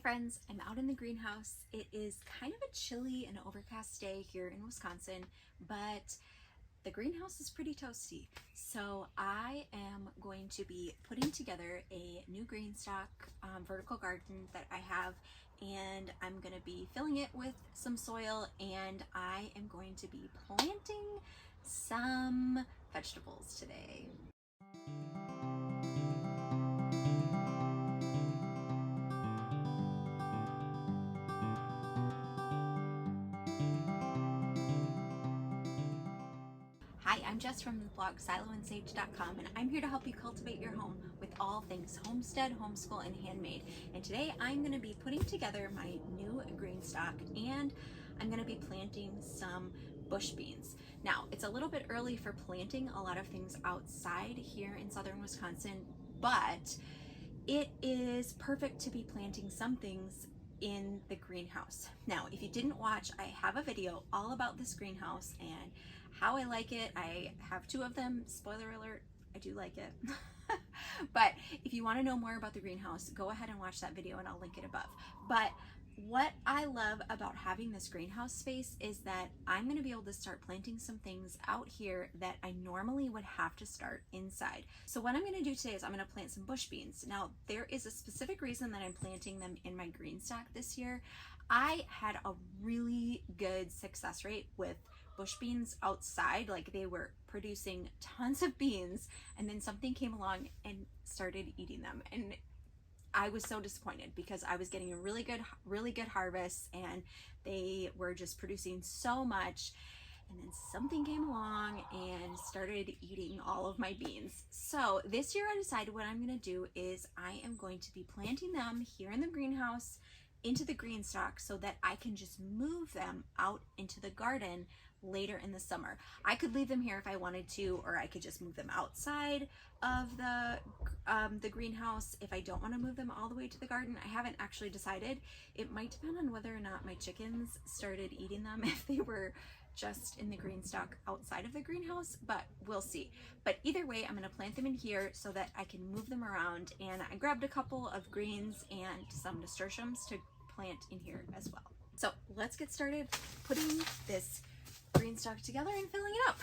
friends, I'm out in the greenhouse. It is kind of a chilly and overcast day here in Wisconsin, but the greenhouse is pretty toasty. So I am going to be putting together a new Greenstalk vertical garden that I have, and I'm going to be filling it with some soil, and I am going to be planting some vegetables today. Hi, I'm Jess from the blog siloandsage.com, and I'm here to help you cultivate your home with all things homestead, homeschool, and handmade. And today I'm going to be putting together my new Greenstalk, and I'm going to be planting some bush beans. Now, it's a little bit early for planting a lot of things outside here in southern Wisconsin, but it is perfect to be planting some things in the greenhouse. Now, if you didn't watch, I have a video all about this greenhouse and how I like it. I have two of them. Spoiler alert, I do like it. But if you want to know more about the greenhouse, go ahead and watch that video and I'll link it above. But what I love about having this greenhouse space is that I'm going to be able to start planting some things out here that I normally would have to start inside. So what I'm going to do today is I'm going to plant some bush beans. Now, there is a specific reason that I'm planting them in my Greenstalk this year. I had a really good success rate with bush beans outside. Like, they were producing tons of beans, and then something came along and started eating them, and I was so disappointed because I was getting a really good harvest, and they were just producing so much, and then something came along and started eating all of my beans. So this year I decided what I'm going to do is I am going to be planting them here in the greenhouse into the Greenstalk so that I can just move them out into the garden later in the summer. I could leave them here if I wanted to, or I could just move them outside of the greenhouse if I don't want to move them all the way to the garden. I haven't actually decided. It might depend on whether or not my chickens started eating them if they were just in the Greenstalk outside of the greenhouse, but we'll see. But either way, I'm going to plant them in here so that I can move them around, and I grabbed a couple of greens and some nasturtiums to plant in here as well. So let's get started putting this Greenstalk together and filling it up.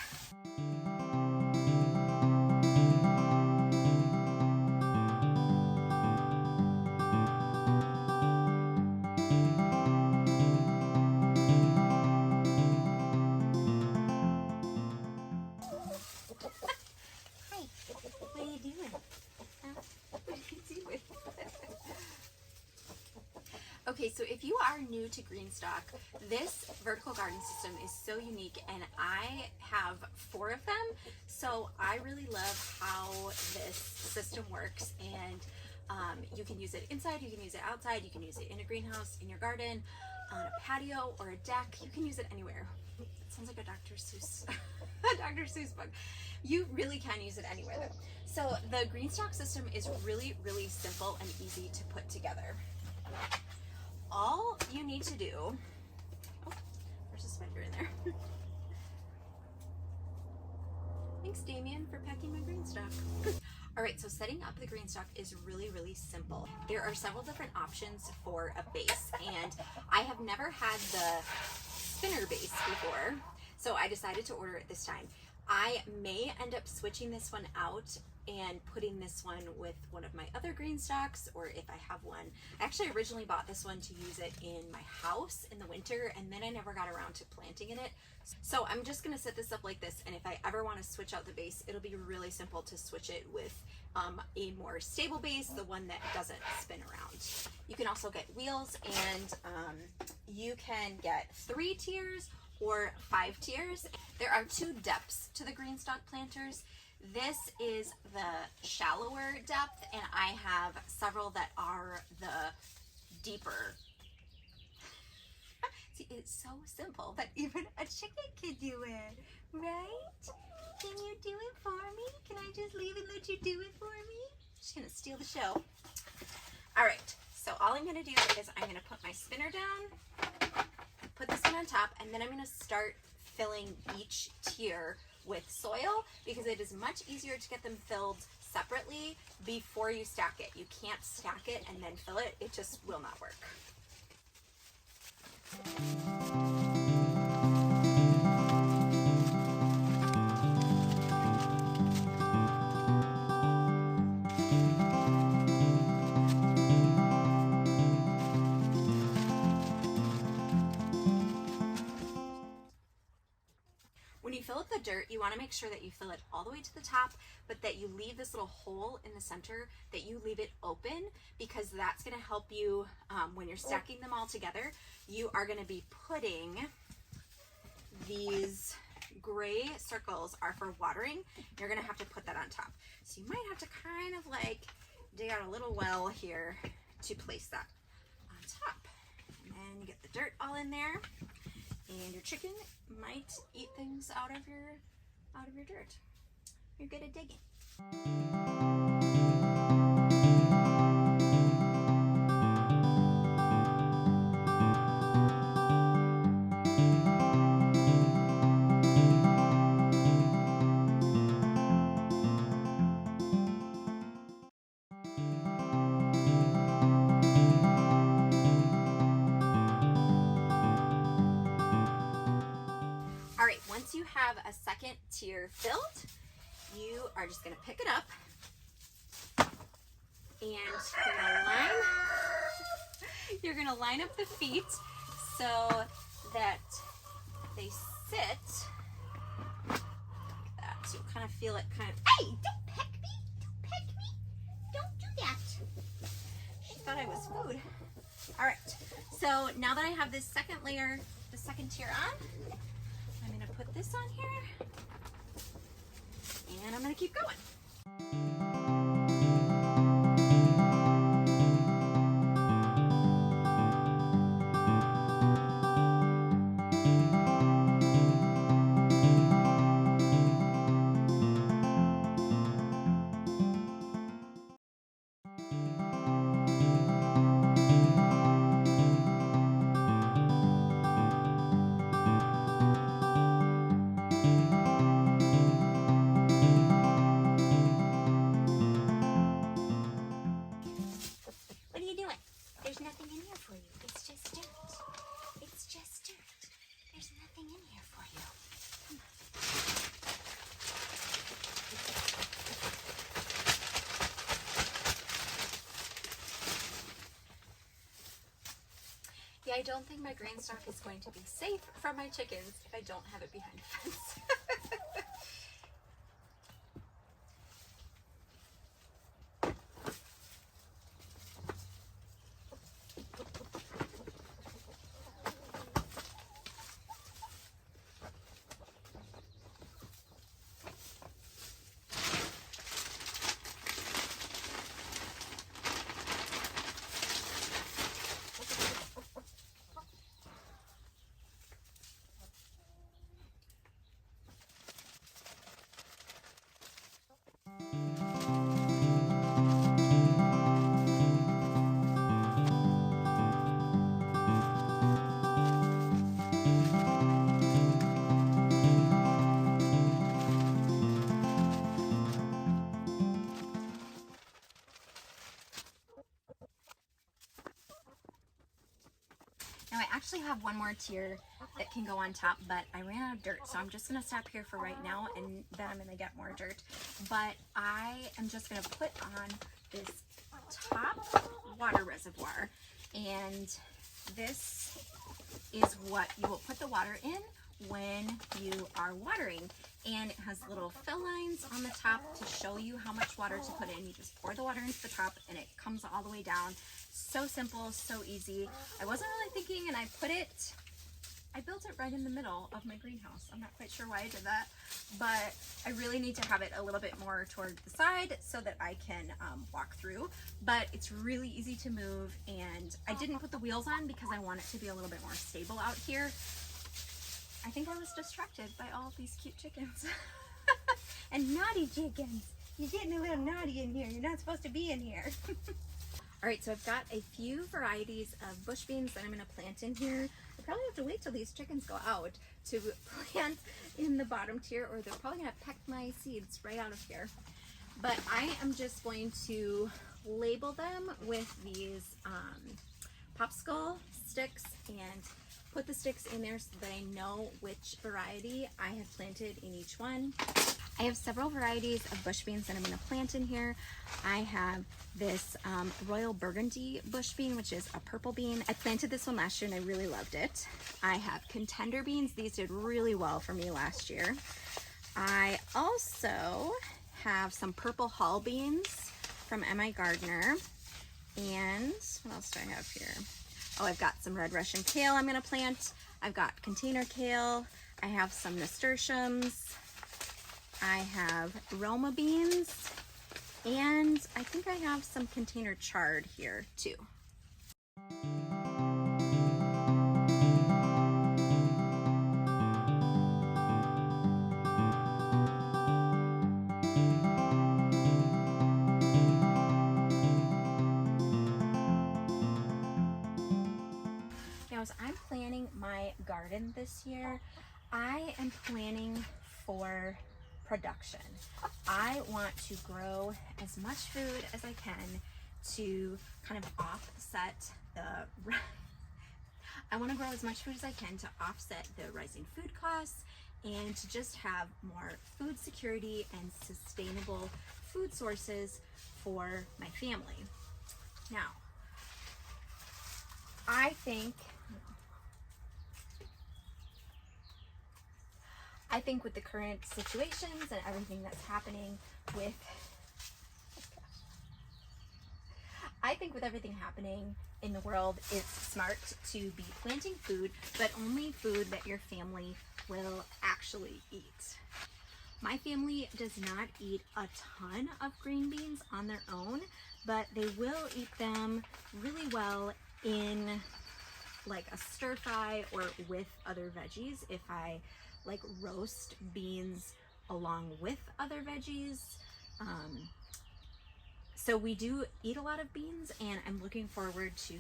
Hi, what are you doing? Huh? What are you doing? Okay, so if you are new to Greenstalk, this vertical garden system is so unique, and I have 4 of them, so I really love how this system works. And you can use it inside, you can use it outside, you can use it in a greenhouse, in your garden, on a patio or a deck. You can use it anywhere. It sounds like a Dr. Seuss, a Dr. Seuss book. You really can use it anywhere though. So the Greenstalk system is really simple and easy to put together. All you need to do, oh, there's a spider in there. Thanks, Damien, for packing my Greenstalk. All right, so setting up the Greenstalk is really simple. There are several different options for a base, and I have never had the spinner base before, so I decided to order it this time. I may end up switching this one out and putting this one with one of my other Greenstalks, or if I have one. I actually originally bought this one to use it in my house in the winter, and then I never got around to planting in it. So I'm just gonna set this up like this, and if I ever wanna switch out the base, it'll be really simple to switch it with a more stable base, the one that doesn't spin around. You can also get wheels, and you can get 3 tiers or 5 tiers. There are 2 depths to the Greenstalk planters. This is the shallower depth, and I have several that are the deeper. See, it's so simple that even a chicken can do it, right? Can you do it for me? Can I just leave and let you do it for me? I'm just gonna steal the show. All right, so all I'm gonna do is I'm gonna put my spinner down, put this one on top, and then I'm gonna start filling each tier with soil, because it is much easier to get them filled separately before you stack it. You can't stack it and then fill it. It just will not work. When you fill up the dirt, you want to make sure that you fill it all the way to the top, but that you leave this little hole in the center, that you leave it open, because that's going to help you when you're stacking them all together. You are going to be putting these gray circles are for watering. You're going to have to put that on top. So you might have to kind of like dig out a little well here to place that on top. And then you get the dirt all in there. And your chicken might eat things out of your dirt. You're good at digging. All right, once you have a second tier filled, you are just gonna pick it up and you're gonna line up the feet so that they sit like that. So you'll kind of feel it hey, don't peck me, don't peck me, don't do that. She thought I was food. All right, so now that I have this second layer, the second tier on, I'm gonna put this on here, and I'm gonna keep going. What are you doing? There's nothing in here for you. It's just dirt. It's just dirt. There's nothing in here for you. Come on. Yeah, I don't think my Greenstalk is going to be safe from my chickens if I don't have it behind a fence. Now I actually have one more tier that can go on top, but I ran out of dirt, so I'm just gonna stop here for right now, and then I'm gonna get more dirt. But I am just gonna put on this top water reservoir, and this is what you will put the water in when you are watering. And it has little fill lines on the top to show you how much water to put in. You just pour the water into the top and it comes all the way down. So simple, so easy. I wasn't really thinking, and I built it right in the middle of my greenhouse. I'm not quite sure why I did that, but I really need to have it a little bit more toward the side so that I can walk through. But it's really easy to move, and I didn't put the wheels on because I want it to be a little bit more stable out here. I think I was distracted by all of these cute chickens. And naughty chickens. You're getting a little naughty in here. You're not supposed to be in here. All right, so I've got a few varieties of bush beans that I'm gonna plant in here. I probably have to wait till these chickens go out to plant in the bottom tier, or they're probably gonna peck my seeds right out of here. but I am just going to label them with these popsicle sticks and put the sticks in there so that I know which variety I have planted in each one. I have several varieties of bush beans that I'm going to plant in here. I have this Royal Burgundy bush bean, which is a purple bean. I planted this one last year and I really loved it. I have contender beans. These did really well for me last year. I also have some purple hull beans from M.I. Gardner. And what else do I have here? Oh, I've got some red Russian kale I'm going to plant. I've got container kale. I have some nasturtiums. I have Roma beans. And I think I have some container chard here too. Now, as I'm planning my garden this year, I am planning for production. I want to grow as much food as I can to kind of offset the I want to grow as much food as I can to offset the rising food costs and to just have more food security and sustainable food sources for my family. Now, I think with the current situations and everything that's happening with everything happening in the world, it's smart to be planting food, but only food that your family will actually eat. My family does not eat a ton of green beans on their own, but they will eat them really well in like a stir fry or with other veggies. If I like roast beans along with other veggies. So we do eat a lot of beans, and I'm looking forward to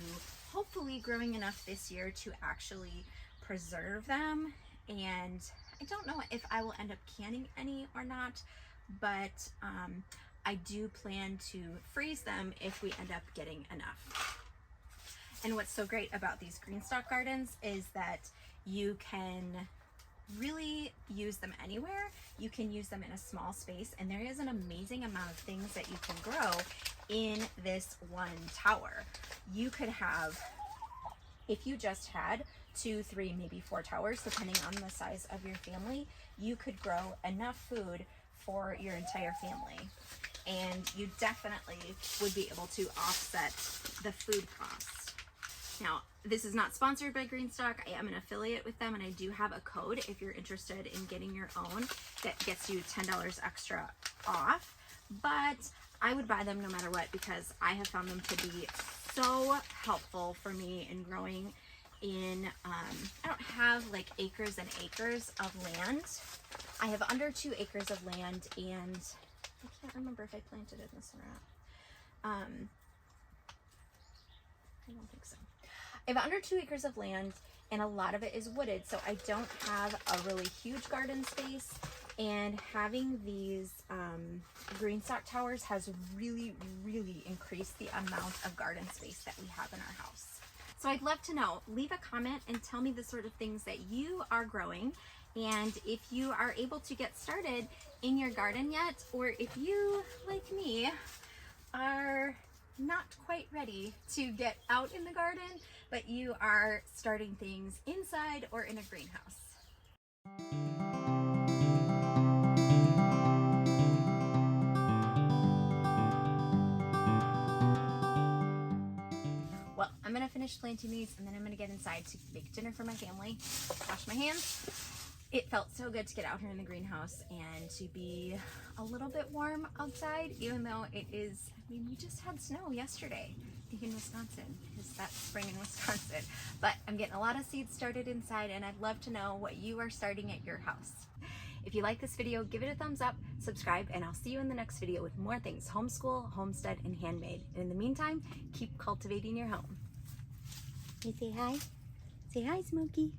hopefully growing enough this year to actually preserve them. And I don't know if I will end up canning any or not, but I do plan to freeze them if we end up getting enough. And what's so great about these Greenstalk gardens is that you can really use them anywhere. You can use them in a small space, and there is an amazing amount of things that you can grow in this one tower. You could have, if you just had 2, 3, maybe 4 towers, depending on the size of your family, you could grow enough food for your entire family. And you definitely would be able to offset the food costs. Now, this is not sponsored by Greenstalk. I am an affiliate with them, and I do have a code if you're interested in getting your own that gets you $10 extra off. But I would buy them no matter what, because I have found them to be so helpful for me in growing in, I don't have like acres and acres of land. I have under 2 acres of land, and I can't remember if I planted it in this or not. I don't think so. I have under 2 acres of land, and a lot of it is wooded, so I don't have a really huge garden space. And having these Greenstalk towers has really, really increased the amount of garden space that we have in our house. So I'd love to know, leave a comment and tell me the sort of things that you are growing, and if you are able to get started in your garden yet, or if you, like me, are not quite ready to get out in the garden, but you are starting things inside or in a greenhouse. Well, I'm gonna finish planting these, and then I'm gonna get inside to make dinner for my family, wash my hands. It felt so good to get out here in the greenhouse and to be a little bit warm outside, even though it is, I mean, we just had snow yesterday, I think in Wisconsin, because that's spring in Wisconsin. But I'm getting a lot of seeds started inside, and I'd love to know what you are starting at your house. If you like this video, give it a thumbs up, subscribe, and I'll see you in the next video with more things homeschool, homestead, and handmade. And in the meantime, keep cultivating your home. You say hi? Say hi, Smokey.